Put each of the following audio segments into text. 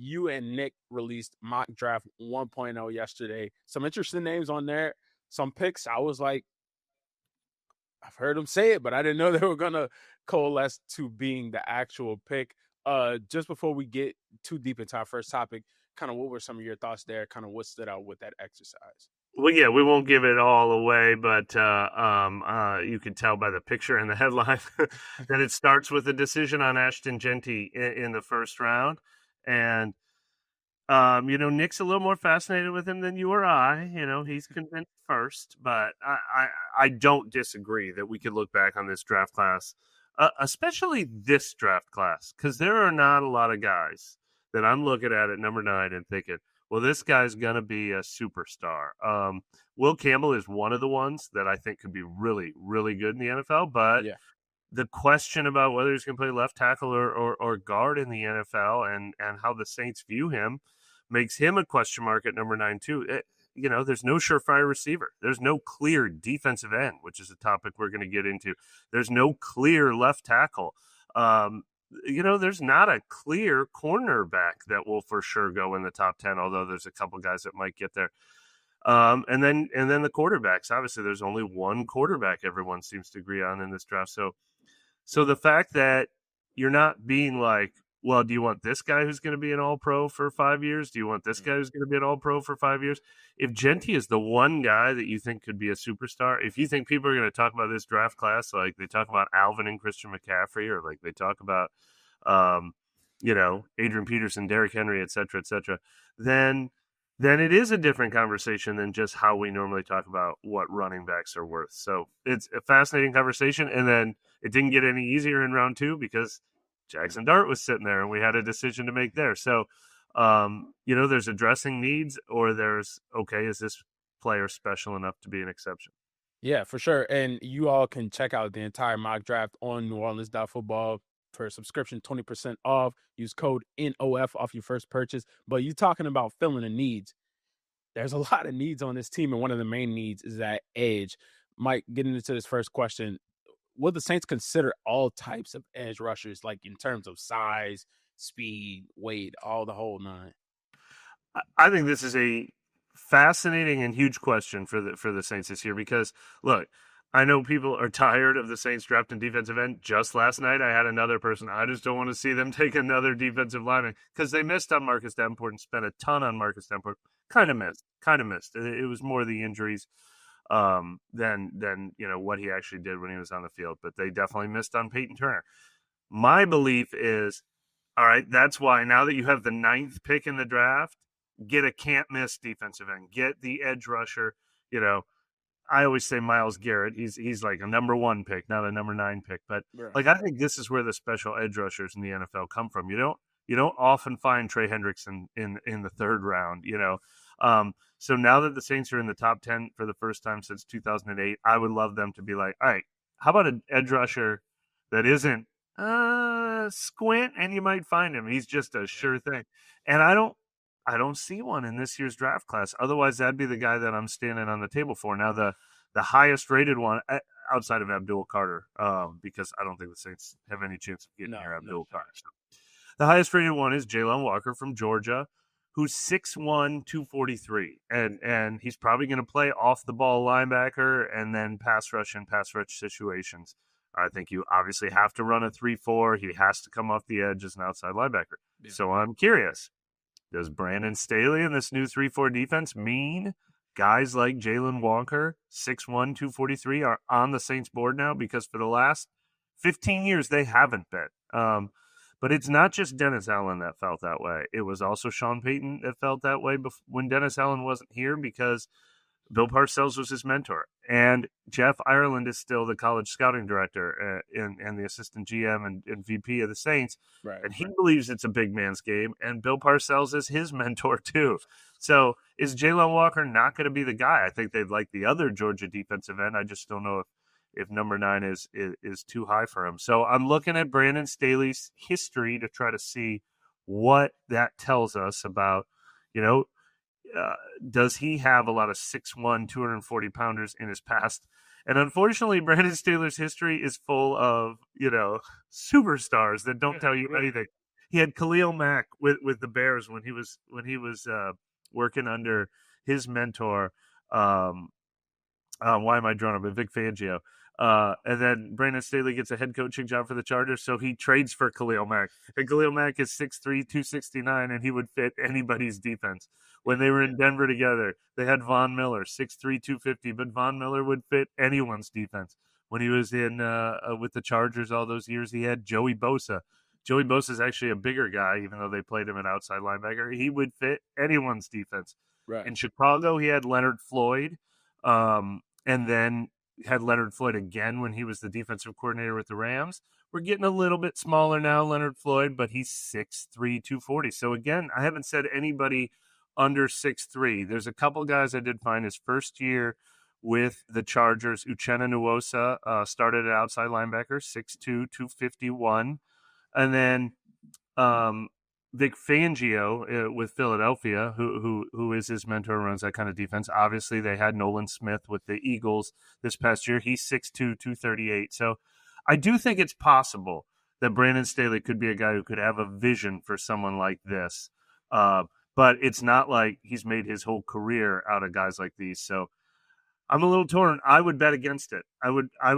you and Nick released Mock Draft 1.0 yesterday. Some interesting names on there. Some picks I was like, I've heard them say it, but I didn't know they were gonna coalesce to being the actual pick. Just before we get too deep into our first topic, kind of what were some of your thoughts there? Kind of what stood out with that exercise? Well, yeah, we won't give it all away, but you can tell by the picture and the headline that it starts with a decision on Ashton Genty in the first round. And, Nick's a little more fascinated with him than you or I. He's convinced first, but I don't disagree that we could look back on this draft class, especially this draft class, because there are not a lot of guys that I'm looking at number 9 and thinking, well, this guy's going to be a superstar. Will Campbell is one of the ones that I think could be really, really good in the NFL. But Yeah. the question about whether he's going to play left tackle or guard in the NFL and how the Saints view him makes him a question mark at number 9, too. There's no surefire receiver. There's no clear defensive end, which is a topic we're going to get into. There's no clear left tackle. There's not a clear cornerback that will for sure go in the top 10, although there's a couple guys that might get there. And then the quarterbacks. Obviously, there's only one quarterback everyone seems to agree on in this draft. So the fact that you're not being like, well, do you want this guy who's going to be an all-pro for 5 years? Do you want this guy who's going to be an all-pro for 5 years? If Genty is the one guy that you think could be a superstar, if you think people are going to talk about this draft class like they talk about Alvin and Christian McCaffrey, or like they talk about, Adrian Peterson, Derrick Henry, et cetera, then it is a different conversation than just how we normally talk about what running backs are worth. So it's a fascinating conversation. And then it didn't get any easier in round 2 because Jackson Dart was sitting there and we had a decision to make there. So, there's addressing needs, or there's, okay, is this player special enough to be an exception? Yeah, for sure. And you all can check out the entire mock draft on NewOrleans.Football for a subscription, 20% off. Use code NOF off your first purchase. But you talking about filling the needs. There's a lot of needs on this team, and one of the main needs is that edge. Mike, getting into this first question, will the Saints consider all types of edge rushers, like in terms of size, speed, weight, all the whole nine? I think this is a fascinating and huge question for the Saints this year because, look, I know people are tired of the Saints drafting defensive end. Just last night, I had another person. I just don't want to see them take another defensive lineman because they missed on Marcus Davenport and spent a ton on Marcus Davenport. Kind of missed. It was more the injuries than what he actually did when he was on the field. But they definitely missed on Peyton Turner. My belief is, all right, that's why now that you have the 9th pick in the draft, get a can't-miss defensive end. Get the edge rusher. I always say Myles Garrett. He's like a number 1 pick, not a number 9 pick. But Right. I think this is where the special edge rushers in the NFL come from. You don't often find Trey Hendrickson in the 3rd round. So now that the Saints are in the top 10 for the first time since 2008, I would love them to be like, all right, how about an edge rusher that isn't squint and you might find him. He's just a sure thing. And I don't see one in this year's draft class. Otherwise, that'd be the guy that I'm standing on the table for. Now, the highest rated one outside of Abdul Carter, because I don't think the Saints have any chance of getting near Abdul Carter. So the highest rated one is Jalen Walker from Georgia, who's 6'1", 243. And he's probably going to play off the ball linebacker and then pass rush in pass rush situations. I think you obviously have to run a 3-4. He has to come off the edge as an outside linebacker. Yeah. So I'm curious. Does Brandon Staley in this new 3-4 defense mean guys like Jalen Walker, 6'1", 243, are on the Saints board now? Because for the last 15 years, they haven't been. But it's not just Dennis Allen that felt that way. It was also Sean Payton that felt that way when Dennis Allen wasn't here because Bill Parcells was his mentor. And Jeff Ireland is still the college scouting director and the assistant GM and VP of the Saints. Right. And he believes it's a big man's game. And Bill Parcells is his mentor too. So is Jalen Walker not going to be the guy? I think they'd like the other Georgia defensive end. I just don't know if number 9 is too high for him. So I'm looking at Brandon Staley's history to try to see what that tells us about, does he have a lot of 6'1", 240-pounders in his past? And unfortunately, Brandon Staley's history is full of, superstars that don't tell you anything. he had Khalil Mack with the Bears when he was working under his mentor. Why am I drawn up? Vic Fangio. And then Brandon Staley gets a head coaching job for the Chargers, so he trades for Khalil Mack. And Khalil Mack is 6'3", 269, and he would fit anybody's defense. When they were in Denver together, they had Von Miller, 6'3", 250, but Von Miller would fit anyone's defense. When he was in with the Chargers all those years, he had Joey Bosa. Joey Bosa is actually a bigger guy, even though they played him at outside linebacker. He would fit anyone's defense. Right. In Chicago, he had Leonard Floyd. And then had Leonard Floyd again when he was the defensive coordinator with the Rams. We're getting a little bit smaller now, Leonard Floyd, but he's 6'3", 240. So again, I haven't said anybody under 6'3". There's a couple guys I did find his first year with the Chargers. Uchenna Nwosu started at outside linebacker, 6'2", 251. And then Vic Fangio with Philadelphia, who is his mentor, runs that kind of defense. Obviously, they had Nolan Smith with the Eagles this past year. He's 6'2", 238. So I do think it's possible that Brandon Staley could be a guy who could have a vision for someone like this. But it's not like he's made his whole career out of guys like these. So I'm a little torn. I would bet against it. I would, I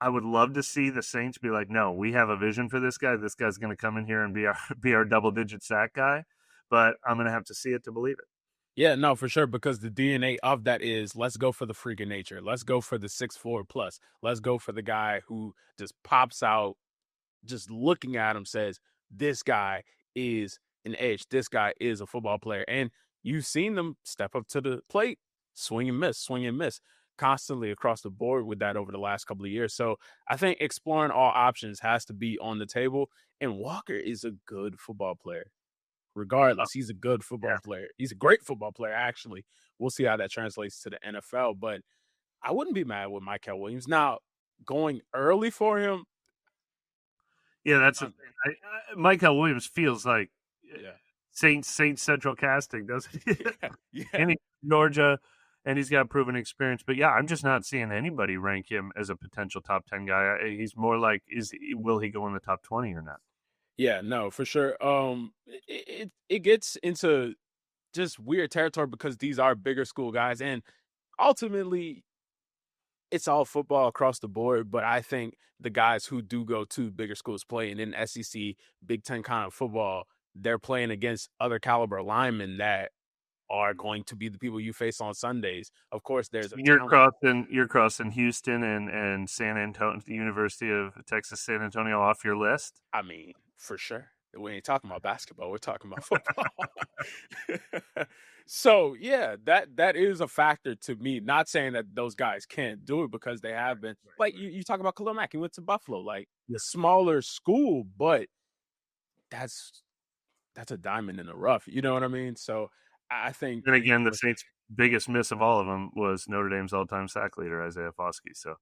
would love to see the Saints be like, no, we have a vision for this guy. This guy's going to come in here and be our double-digit sack guy. But I'm going to have to see it to believe it. Yeah, no, for sure, because the DNA of that is let's go for the freak of nature. Let's go for the 6'4" plus. Let's go for the guy who just pops out, just looking at him says, this guy is an edge. This guy is a football player. And you've seen them step up to the plate, swing and miss constantly across the board with that over the last couple of years. So I think exploring all options has to be on the table. And Walker is a good football player. Regardless, he's a good football player. He's a great football player, actually. We'll see how that translates to the NFL. But I wouldn't be mad with Michael Williams. Now, going early for him. Yeah, that's Michael Williams feels like Saint Central casting, doesn't he? Yeah. And he's Georgia, and he's got proven experience. But yeah, I'm just not seeing anybody rank him as a potential top 10 guy. He's more like, will he go in the top 20 or not? Yeah, no, for sure. It gets into just weird territory because these are bigger school guys, and ultimately, it's all football across the board. But I think the guys who do go to bigger schools playing in SEC, Big Ten kind of football, they're playing against other caliber linemen that are going to be the people you face on Sundays. Of course, there's you're crossing Houston and San Antonio, the University of Texas San Antonio off your list. I mean, for sure. We ain't talking about basketball. We're talking about football. So, yeah, that is a factor to me. Not saying that those guys can't do it because they have been. Like, you talk about Khalil Mack. He went to Buffalo. Like, the smaller school, but that's a diamond in the rough. You know what I mean? So, I think. And again, the Saints' biggest miss of all of them was Notre Dame's all-time sack leader, Isaiah Foskey. So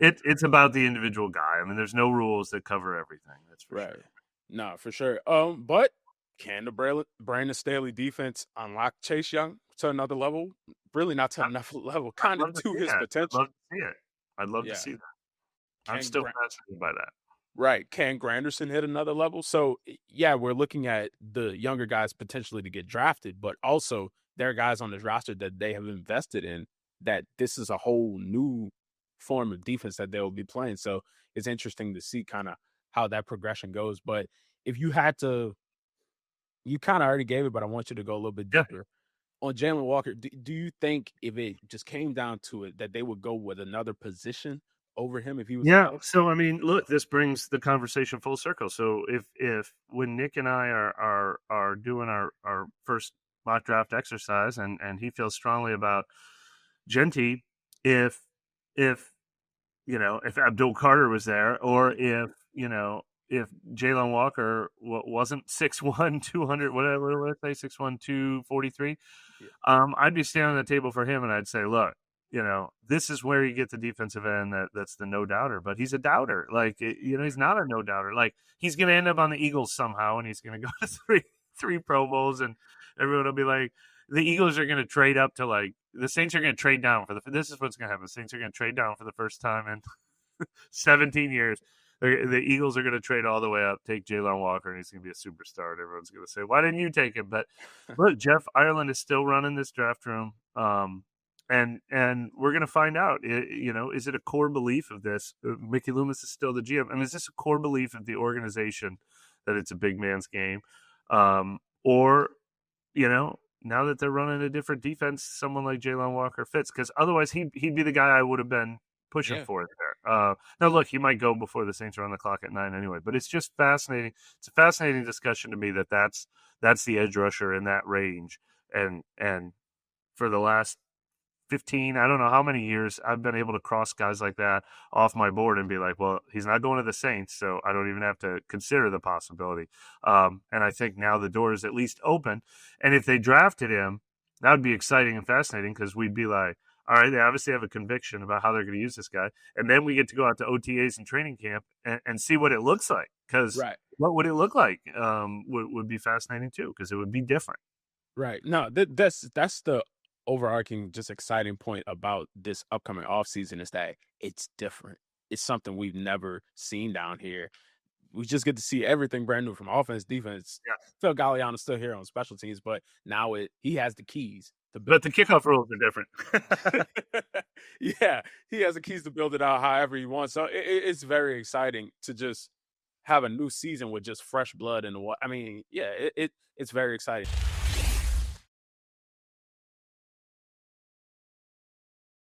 it's about the individual guy. I mean, there's no rules that cover everything. That's for sure. No, for sure. But can the Brandon Staley defense unlock Chase Young to another level? Really not to another level, kind of to his potential. I'd love to see that. I'm still fascinated by that. Right. Can Granderson hit another level? So, yeah, we're looking at the younger guys potentially to get drafted, but also there are guys on this roster that they have invested in that this is a whole new form of defense that they'll be playing. So it's interesting to see kind of how that progression goes. But if you had to, you kind of already gave it, but I want you to go a little bit deeper. On Jalen Walker, do you think if it just came down to it that they would go with another position over him if he was? Yeah. So, I mean, look, this brings the conversation full circle. So if when Nick and I are doing our first mock draft exercise and he feels strongly about Genty, if Abdul Carter was there, or if Jalen Walker wasn't 6'1", 200, whatever it say, 6'1", 243, I'd be standing on the table for him and I'd say, look, this is where you get the defensive end that's the no doubter, but he's a doubter. Like, he's not a no doubter. Like, he's going to end up on the Eagles somehow and he's going to go to three Pro Bowls and everyone will be like, the Eagles are going to trade up to the Saints are going to trade down this is what's going to happen. The Saints are going to trade down for the first time in 17 years. The Eagles are going to trade all the way up, take Jalen Walker, and he's going to be a superstar. And everyone's going to say, "Why didn't you take him?" But look, Jeff Ireland is still running this draft room, and we're going to find out. Is it a core belief of this? Mickey Loomis is still the GM, and is this a core belief of the organization that it's a big man's game, or now that they're running a different defense, someone like Jalen Walker fits? Because otherwise, he'd be the guy I would have been pushing for there. Now, look, he might go before the Saints are on the clock at 9 anyway. But it's just fascinating. It's a fascinating discussion to me that's the edge rusher in that range. And for the last 15, I don't know how many years, I've been able to cross guys like that off my board and be like, well, he's not going to the Saints, so I don't even have to consider the possibility. And I think now the door is at least open. And if they drafted him, that would be exciting and fascinating, because we'd be like, all right, they obviously have a conviction about how they're going to use this guy. And then we get to go out to OTAs and training camp and see what it looks like. Because what would it look like would be fascinating too, because it would be different. Right. No, that's the overarching, just exciting point about this upcoming offseason is that it's different. It's something we've never seen down here. We just get to see everything brand new from offense, defense. Yeah. Phil Galliano's still here on special teams, but now he has the keys to build. But the kickoff rules are different. Yeah, he has the keys to build it out however he wants. So it's very exciting to just have a new season with just fresh blood and what I mean. Yeah, it's very exciting.